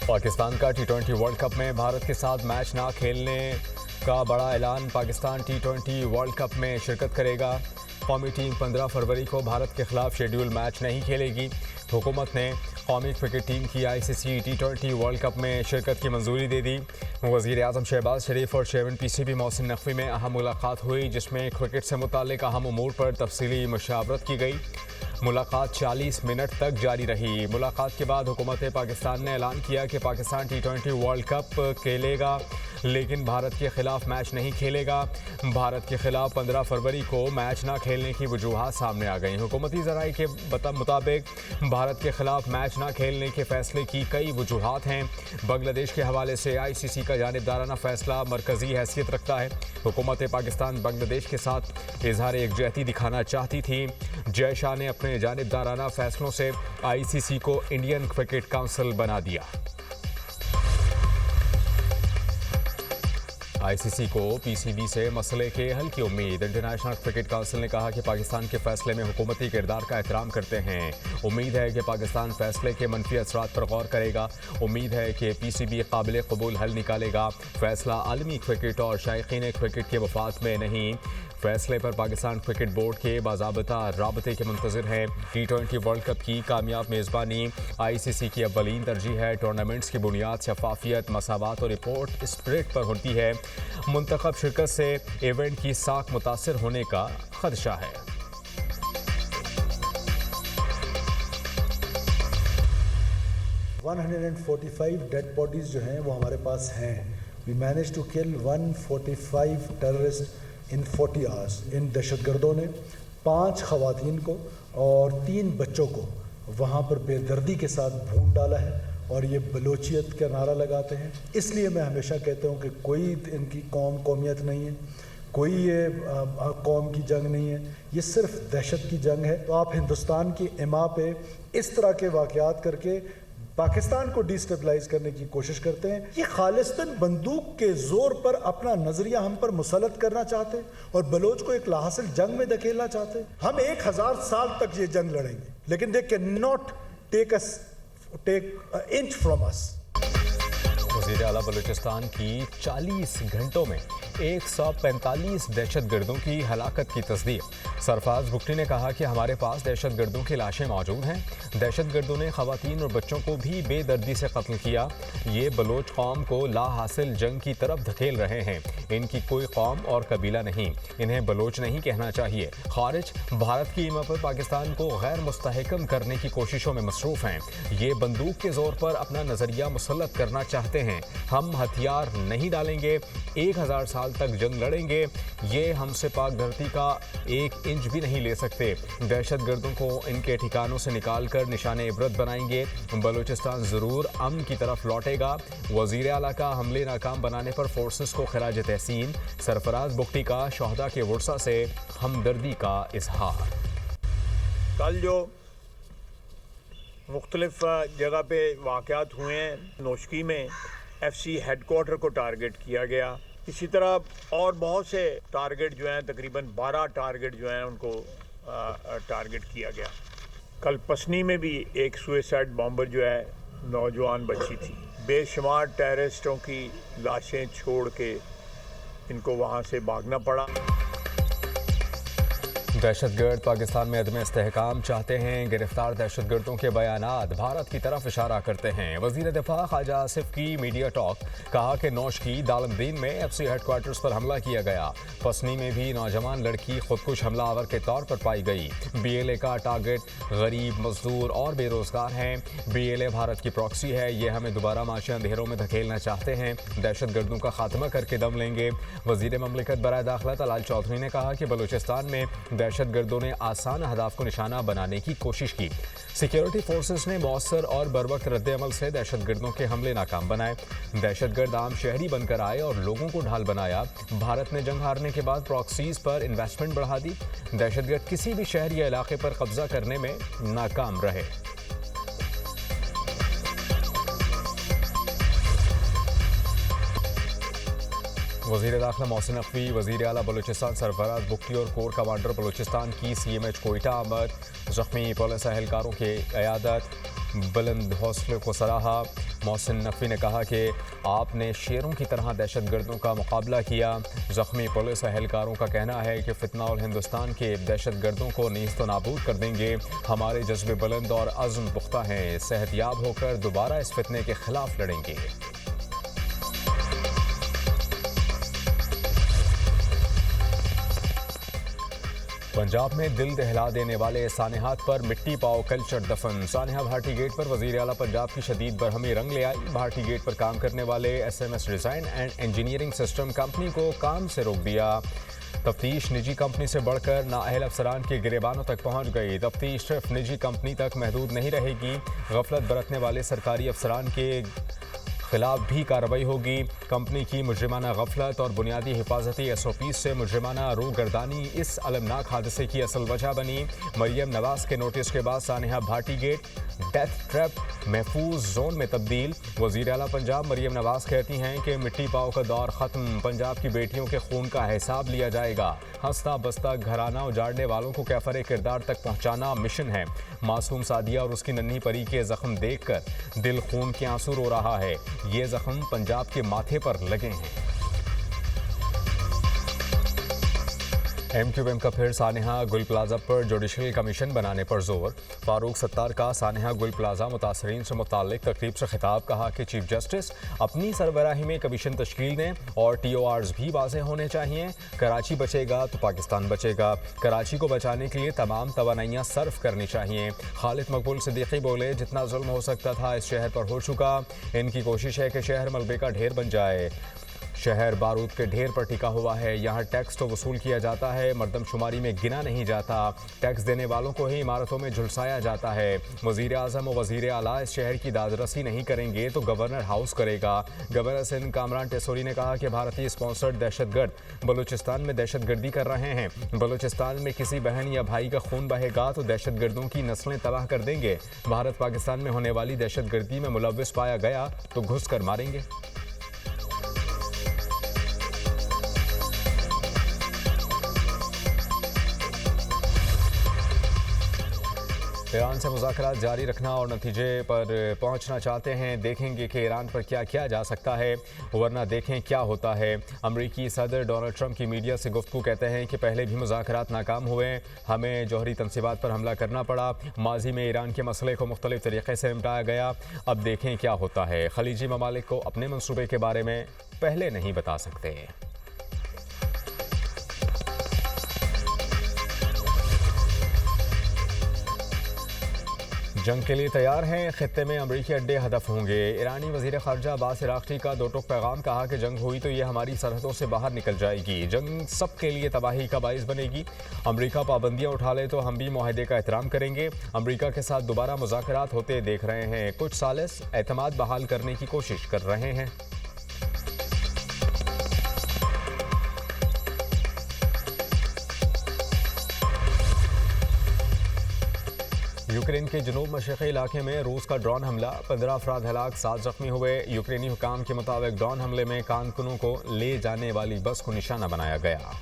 पाकिस्तान का टी20 world cup में भारत के साथ मैच ना खेलने का बड़ा ऐलान। पाकिस्तान टी20 वर्ल्ड कप में शिरकत करेगा। कौमी टीम 15 फरवरी को भारत के खिलाफ शेड्यूल मैच नहीं खेलेगी। हुकूमत ने कौमी क्रिकेट टीम की ICC टी20 वर्ल्ड कप में शिरकत की मंजूरी दे दी। वज़ीर आज़म शहबाज शरीफ और चेयरमैन PCB मोहसिन नकवी में अहम मुलाकात हुई, जिसमें क्रिकेट से मुताल्लिक अहम उमूर पर तफसीली मशावरत की गई। मुलाकात 40 मिनट तक जारी रही। मुलाकात के बाद हुकूमत पाकिस्तान ने ऐलान किया कि पाकिस्तान टी20 वर्ल्ड कप खेलेगा, लेकिन भारत के खिलाफ मैच नहीं खेलेगा। भारत के खिलाफ 15 फरवरी को मैच ना खेलने की वजूहात सामने आ गई। हुकूमती ज़राए के मुताबिक भारत के खिलाफ मैच ना खेलने के फैसले की कई वजूहात हैं। बांग्लादेश के हवाले से ICC का जानिबदाराना फैसला मरकज़ी हैसियत रखता है। हुकूमत पाकिस्तान बांग्लादेश के साथ इजहार एकजहती दिखाना चाहती थी। जय शाह ने अपने जानिबदाराना फैसलों से ICC को इंडियन क्रिकेट काउंसिल बना दिया। ICC को PCB से मसले के हल की उम्मीद। इंटरनेशनल क्रिकेट काउंसिल ने कहा कि पाकिस्तान के फैसले में हुकूमती किरदार का एहतराम करते हैं। उम्मीद है कि पाकिस्तान फैसले के मनफी असरात पर गौर करेगा। उम्मीद है कि PCB काबिल कबूल हल निकालेगा। फैसला आलमी क्रिकेट और शायकीन क्रिकेट के वफाद में नहीं। फैसले पर पाकिस्तान क्रिकेट बोर्ड के बाज़ाबता राबते के मुंतज़िर हैं। टी20 वर्ल्ड कप की कामयाब मेज़बानी ICC की अव्वलीन तरजीह है। टूर्नामेंट्स की बुनियाद शफाफियत, मसावत और रिपोर्ट स्प्रिट पर होती है। मुंतखब शिरकत से इवेंट की साख मुतासर होने का खदशा है। डेड बॉडीज जो हैं वो हमारे पास हैं। We manage to kill 145 terrorist in 40 hours. इन दहशतगर्दों ने 5 खवातीन को और 3 बच्चों को वहाँ पर बेदर्दी के साथ भून डाला है और ये बलोचियत का नारा लगाते हैं। इसलिए मैं हमेशा कहता हूँ कि कोई इनकी कौमियत नहीं है, कोई ये कौम की जंग नहीं है, ये सिर्फ दहशत की जंग है। तो आप हिंदुस्तान की इमा पे इस तरह के वाक़यात करके पाकिस्तान को डिस्टेबलाइज करने की कोशिश करते हैं। ये खालिस्तन बंदूक के जोर पर अपना नजरिया हम पर मुसलत करना चाहते हैं और बलोच को एक लाहासिल जंग में धकेलना चाहते हैं। हम 1000 साल तक ये जंग लड़ेंगे, लेकिन they can not take inch from us. वज़ीर आला बलूचिस्तान की 40 घंटों में 145 दहशतगर्दों की हलाकत की तस्दीक। सरफराज बुगटी ने कहा कि हमारे पास दहशतगर्दों की लाशें मौजूद हैं। दहशतगर्दों ने खवातीन और बच्चों को भी बेदर्दी से कत्ल किया। ये बलोच कौम को लाहासिल जंग की तरफ धकेल रहे हैं। इनकी कोई कौम और कबीला नहीं, इन्हें बलोच नहीं कहना चाहिए। खारिज भारत की ईमा पर पाकिस्तान को गैर मुस्तहकम करने की कोशिशों में मसरूफ़ हैं। ये बंदूक के जोर पर अपना नज़रिया मुसल्लत करना चाहते हैं। हम हथियार नहीं डालेंगे, 1000 साल तक जंग लड़ेंगे। ये हमसे पाक धरती का 1 इंच भी नहीं ले सकते। दहशतगर्दों को इनके ठिकानों से निकाल कर निशाने इबरत बनाएंगे। बलूचिस्तान ज़रूर अमन की तरफ लौटेगा। वज़ीर आला का हमले नाकाम बनाने पर फोर्सेस को खराज तहसीन। सरफराज बुगटी का शोहदा के वर्सा से हमदर्दी का इजहार। कल जो मुख्तलिफ जगह पे वाक़यात हुए हैं, नोशकी में FC हेडक्वार्टर को टारगेट किया गया। इसी तरह और बहुत से टारगेट जो हैं, तकरीबन 12 टारगेट जो हैं उनको टारगेट किया गया। कल पसनी में भी एक सुसाइड बॉम्बर जो है नौजवान बच्ची थी। बेशुमार टेररिस्टों की लाशें छोड़ के इनको वहाँ से भागना पड़ा। दहशतगर्द पाकिस्तान में अदम इस्तेहकाम चाहते हैं। गिरफ्तार दहशतगर्दों के बयानात भारत की तरफ इशारा करते हैं। वज़ीर दिफा ख्वाजा आसिफ की मीडिया टॉक। कहा कि नौशकी दालमदीन में FC हेडक्वार्टर्स पर हमला किया गया। पसनी में भी नौजवान लड़की खुदकुश हमलावर के तौर पर पाई गई। BLA का टारगेट गरीब, मजदूर और बेरोजगार हैं। BLA भारत की प्रॉक्सी है। ये हमें दोबारा माशी अंधेरों में धकेलना चाहते हैं। दहशतगर्दों का खात्मा करके दम लेंगे। वज़ीर ममलिकत बराए दाखिला तलाल चौधरी ने कहा कि बलूचिस्तान में दहशतगर्दों ने आसान अहदाफ को निशाना बनाने की कोशिश की। सिक्योरिटी फोर्सेस ने मौसर और बरवक्त रद्द-ए-अमल से दहशतगर्दों के हमले नाकाम बनाए। दहशतगर्द आम शहरी बनकर आए और लोगों को ढाल बनाया। भारत ने जंग हारने के बाद प्रॉक्सीज पर इन्वेस्टमेंट बढ़ा दी। दहशतगर्द किसी भी शहर या इलाके पर कब्जा करने में नाकाम रहे। वज़ीर दाखिला मोहसिन नकवी, वज़ीर आला बलूचिस्तान सरफराज बुगटी और कोर कमांडर बलूचिस्तान की CMH कोयटा आमद। ज़ख्मी पुलिस एहलकारों की क़यादत। बुलंद हौसले को सराहा। मोहसिन नकवी ने कहा कि आपने शेरों की तरह दहशतगर्दों का मुकाबला किया। ज़ख्मी पुलिस एहलकारों का कहना है कि फितना और हिंदुस्तान के दहशतगर्दों को नीस्त नाबूद कर देंगे। हमारे जज्बे बुलंद और अज़्म पुख्ता हैं, सेहतयाब होकर दोबारा इस फितने के खिलाफ लड़ेंगे। पंजाब में दिल दहला देने वाले सानेहात पर मिट्टी पाओ कल्चर दफन। सानेहा भाटी गेट पर वज़ीर आला पंजाब की शदीद बरहमी रंग ले आई। भाटी गेट पर काम करने वाले SMS design and engineering system company को काम से रोक दिया। तफ्तीश निजी कंपनी से बढ़कर नाअहल अफसरान के गिरेबानों तक पहुंच गई। तफ्तीश सिर्फ निजी कंपनी तक महदूद नहीं रहेगी, गफलत बरतने वाले सरकारी अफसरान के खिलाफ भी कार्रवाई होगी। कंपनी की मुजरिमाना गफलत और बुनियादी हिफाजती SOP से मुजरिमाना रूगर्दानी इस अलमनाक हादसे की असल वजह बनी। मरियम नवाज के नोटिस के बाद सानेहा भाटी गेट डेथ ट्रैप महफूज जोन में तब्दील। वज़ीर आला पंजाब मरियम नवाज कहती हैं कि मिट्टी पाओ का दौर ख़त्म, पंजाब की बेटियों के खून का हिसाब लिया जाएगा। हंसता बसता घराना उजाड़ने वालों को कैफरे किरदार तक पहुँचाना मिशन है। मासूम सादिया और उसकी नन्ही परी के जख्म देखकर दिल खून के आंसू रो रहा है। ये जख्म पंजाब के माथे पर लगे हैं। MQM का फिर सानेहा गुल प्लाजा पर जुडिशल कमीशन बनाने पर जोर। फारूक सत्तार का सानेहा गुल प्लाजा मुतासरीन से मुताल्लिक तकरीब से खिताब। कहा कि चीफ जस्टिस अपनी सरबराही में कमीशन तश्कील दें और TORs भी वाज़ेह होने चाहिए। कराची बचेगा तो पाकिस्तान बचेगा। कराची को बचाने के लिए तमाम तवानाइयाँ सर्फ करनी चाहिए। खालिद मकबूल सिद्दीकी बोले, जितना जुल्म हो सकता था इस शहर पर हो चुका। इनकी कोशिश है कि शहर मलबे का ढेर बन जाए। शहर बारूद के ढेर पर टिका हुआ है। यहाँ टैक्स तो वसूल किया जाता है, मरदमशुमारी में गिना नहीं जाता। टैक्स देने वालों को ही इमारतों में झुलसाया जाता है। वज़ीर आज़म और वज़ीर आला इस शहर की दादरसी नहीं करेंगे तो गवर्नर हाउस करेगा। गवर्नर सिंध कामरान टेसोरी ने कहा कि भारतीय स्पॉन्सर्ड दहशतगर्द बलूचिस्तान में दहशतगर्दी कर रहे हैं। बलूचिस्तान में किसी बहन या भाई का खून बहेगा तो दहशतगर्दों की नस्लें तबाह कर देंगे। भारत पाकिस्तान में होने वाली दहशतगर्दी में मुलव्विस पाया गया तो घुस कर मारेंगे। ईरान से मुज़ाकरात जारी रखना और नतीजे पर पहुंचना चाहते हैं। देखेंगे कि ईरान पर क्या किया जा सकता है, वरना देखें क्या होता है। अमरीकी सदर डोनाल्ड ट्रंप की मीडिया से गुफ्तगू कहते हैं कि पहले भी मुज़ाकरात नाकाम हुए, हमें जौहरी तनसीबात पर हमला करना पड़ा। माजी में ईरान के मसले को मुख्तलिफ तरीक़े से निपटाया गया, अब देखें क्या होता है। खलीजी ममालिक को अपने मनसूबे के बारे में पहले नहीं बता सकते। जंग के लिए तैयार हैं, खित्ते में अमरीकी अड्डे हदफ होंगे। ईरानी वज़ीर ख़ारजा अब्बास अराग़ची का दो टुक पैगाम। कहा कि जंग हुई तो ये हमारी सरहदों से बाहर निकल जाएगी। जंग सब के लिए तबाही का बाइस बनेगी। अमरीका पाबंदियाँ उठा ले तो हम भी मुआहदे का एहतराम करेंगे। अमरीका के साथ दोबारा मुज़ाकरात होते देख रहे हैं। कुछ सालिस एतमाद बहाल करने की कोशिश कर रहे हैं। यूक्रेन के जनूब मशरक़ी इलाके में रूस का ड्रोन हमला, 15 अफराद हलाक, 7 जख्मी हुए। यूक्रेनी हुकाम के मुताबिक ड्रोन हमले में कारकुनों को ले जाने वाली बस को निशाना बनाया गया।